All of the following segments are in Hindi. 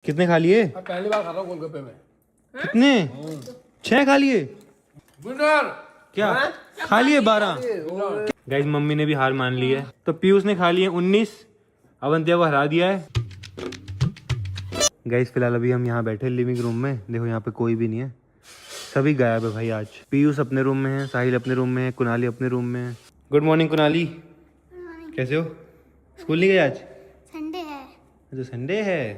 कितने खा लिए? पहली बार खा रहा हूँ गोलगप्पे में। कितने? 6 खा लिए? विनर क्या खा लिए? 12? गाइस मम्मी ने भी हार मान ली है। तो पीयूष ने खा लिए 19, अवंतिया को हरा दिया है। गाइस फिलहाल अभी हम यहाँ बैठे लिविंग रूम में। देखो यहाँ पे कोई भी नहीं है, सभी गायब है भाई आज। पीयूष अपने रूम में है, साहिल अपने रूम में है, कुनाली अपने रूम में है। गुड मॉर्निंग कुनाली, कैसे हो? स्कूल नहीं गए आज? संडे है। अच्छा संडे है।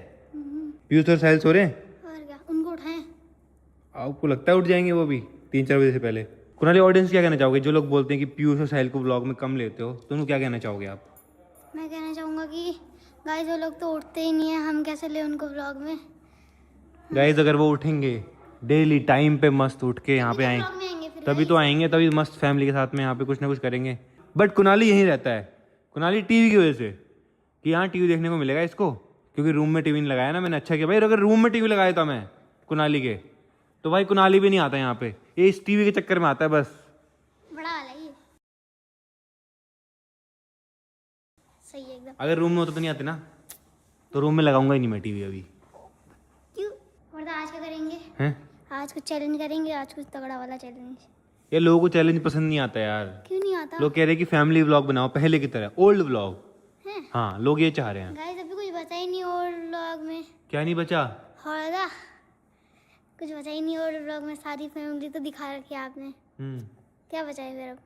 पीयूष और साहिल सो रहे हैं? और क्या, उनको उठाएं? आपको लगता है उठ जाएंगे वो भी 3-4 बजे से पहले? कुनाली ऑडियंस क्या कहना चाहोगे जो लोग बोलते हैं कि पीयूष और साहिल को व्लॉग में कम लेते हो, तो उनको क्या कहना चाहोगे आप? मैं कहना चाहूँगा कि गाइस वो लोग तो उठते ही नहीं है, हम कैसे ले उनको व्लॉग में? गाइस अगर वो उठेंगे डेली टाइम पे मस्त उठ के यहाँ पे आए, व्लॉग में आएंगे फिर तभी तो आएंगे, तभी मस्त फैमिली के साथ में यहाँ पे कुछ ना कुछ करेंगे। बट कुनाली यहीं रहता है, कुनाली टीवी की वजह से, कि यहाँ टीवी देखने को मिलेगा इसको, क्योंकि रूम में टीवी नहीं लगाया ना मैंने। अच्छा किया भाई, अगर रूम में टीवी लगाया था मैं कुनाली के, तो भाई कुनाली भी नहीं आता यहाँ पे। ये इस टीवी के चक्कर में आता है बस। बड़ा वाला ये सही है एकदम। अगर रूम में होता तो नहीं आते ना, तो रूम में लगाऊंगा ही नहीं मैं टीवी अभी। क्यों? और तो आज क्या करेंगे? हैं? आज कुछ चैलेंज करेंगे, आज कुछ तगड़ा वाला चैलेंज। ये लोगों को चैलेंज पसंद नहीं आता यार। क्यों नहीं आता? लोग कह रहे हैं कि फैमिली व्लॉग बनाओ पहले की तरह, ओल्ड व्लॉग। हैं? हाँ लोग ये चाह रहे हैं। गाइस अभी कुछ बचा ही नहीं और व्लॉग में। क्या नहीं बचा? होगा कुछ बचा ही नहीं और व्लॉग में, सारी फैमिली तो दिखा रखी है आपने। क्या बचा है फिर अब?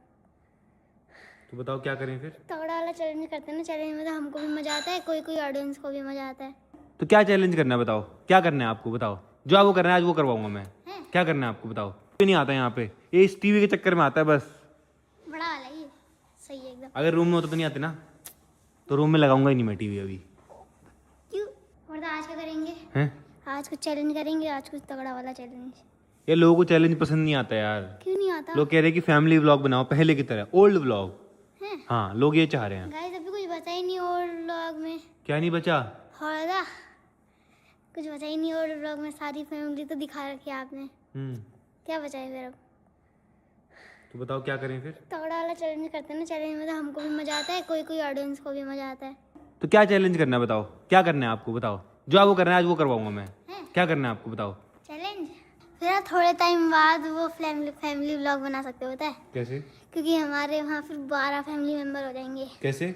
तो बताओ क्या करें फिर? तगड़ा वाला चैलेंज करते हैं ना, चैलेंज में तो हमको भी मजा आता है, कोई कोई ऑडियंस को भी मजा आता है। तो क्या चैलेंज करना है बताओ, क्या करना है आपको बताओ। जो आपको करना है आज वो करवाऊंगा मैं। हैं? क्या करना है आपको बताओ। कोई नहीं आता यहाँ पे, ये इस टीवी के चक्कर में आता है बस। बड़ा वाला ये सही है एकदम। अगर रूम में होता तो नहीं आते ना, तो रूम में लगाऊंगा ही नहीं मैं टीवी अभी। क्यों? और तो आज क्या करेंगे? हैं? आज कुछ चैलेंज करेंगे, आज कुछ तगड़ा वाला चैलेंज। ये लोगों को चैलेंज पसंद नहीं आता यार। क्यों नहीं आता? लोग कह रहे हैं कि फैमिली व्लॉग बनाओ पहले की तरह, ओल्ड व्लॉग। हैं? हाँ लोग ये चाह रहे हैं। गाइस अभी कुछ बचा ही नहीं और व्लॉग में। क्या नहीं बचा? होगा कुछ बचा ही नहीं और व्लॉग में, सारी फैमिली तो दिखा रखी है आपने। क्या बचा है फिर अब? तो बताओ क्या करें फिर? तगड़ा वाला चैलेंज करते हैं ना, चैलेंज में तो हमको भी मजा आता है, कोई कोई ऑडियंस को भी मजा आता है। तो क्या चैलेंज करना है बताओ, क्या करना है आपको बताओ। जो आपको करना है आज वो करवाऊंगा मैं। हैं? क्या करना है आपको बताओ। चैलेंज फिर आप थोड़े टाइम बाद वो फैमिली व्लॉग बना सकते होता है, कैसे? क्योंकि हमारे वहाँ फिर 12 फैमिली मेम्बर हो जाएंगे। कैसे?